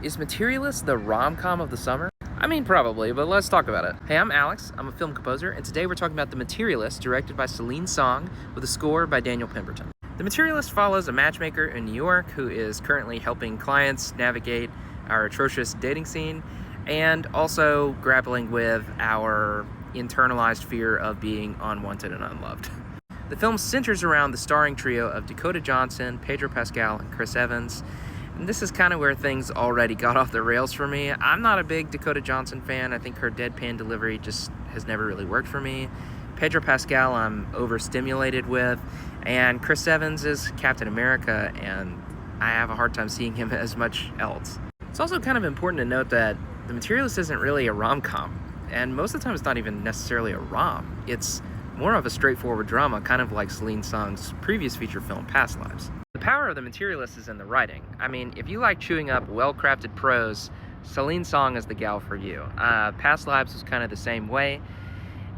Is Materialist the rom-com of the summer? I mean, probably, but let's talk about it. Hey, I'm Alex. I'm a film composer, and today we're talking about The Materialist, directed by Celine Song, with a score by Daniel Pemberton. The Materialist follows a matchmaker in New York who is currently helping clients navigate our atrocious dating scene, and also grappling with our internalized fear of being unwanted and unloved. The film centers around the starring trio of Dakota Johnson, Pedro Pascal, and Chris Evans. And this is kind of where things already got off the rails for me. I'm not a big Dakota Johnson fan. I think her deadpan delivery just has never really worked for me. Pedro Pascal I'm overstimulated with, and Chris Evans is Captain America, and I have a hard time seeing him as much else. It's also kind of important to note that The Materialist isn't really a rom-com, and most of the time it's not even necessarily a rom. It's more of a straightforward drama, kind of like Celine Song's previous feature film, Past Lives. The power of The Materialist is in the writing. I mean, if you like chewing up well-crafted prose, Celine Song is the gal for you. Past Lives was kind of the same way,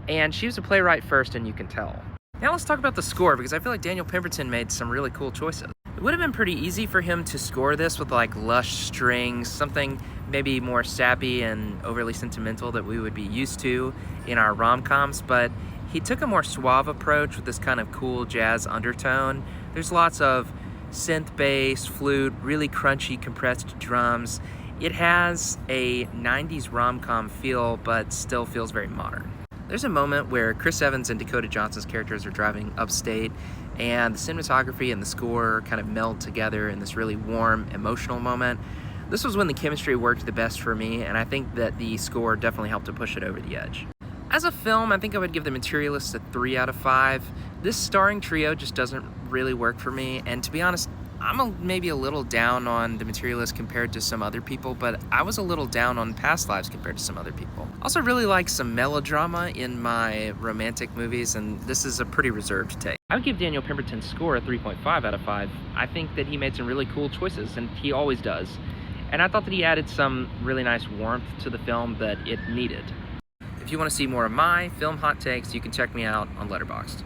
and she was a playwright first, and you can tell. Now let's talk about the score, because I feel like Daniel Pemberton made some really cool choices. It would have been pretty easy for him to score this with like lush strings, something maybe more sappy and overly sentimental that we would be used to in our rom-coms, but he took a more suave approach with this kind of cool jazz undertone. There's lots of synth bass, flute, really crunchy compressed drums. It has a 90s rom-com feel, but still feels very modern. There's a moment where Chris Evans and Dakota Johnson's characters are driving upstate, and the cinematography and the score kind of meld together in this really warm, emotional moment. This was when the chemistry worked the best for me, and I think that the score definitely helped to push it over the edge. As a film, I think I would give The Materialist a 3 out of 5. This starring trio just doesn't really work for me, and to be honest, I'm maybe a little down on The Materialist compared to some other people, but I was a little down on Past Lives compared to some other people. Also really like some melodrama in my romantic movies, and this is a pretty reserved take. I would give Daniel Pemberton's score a 3.5 out of 5. I think that he made some really cool choices, and he always does. And I thought that he added some really nice warmth to the film that it needed. If you want to see more of my film hot takes, you can check me out on Letterboxd.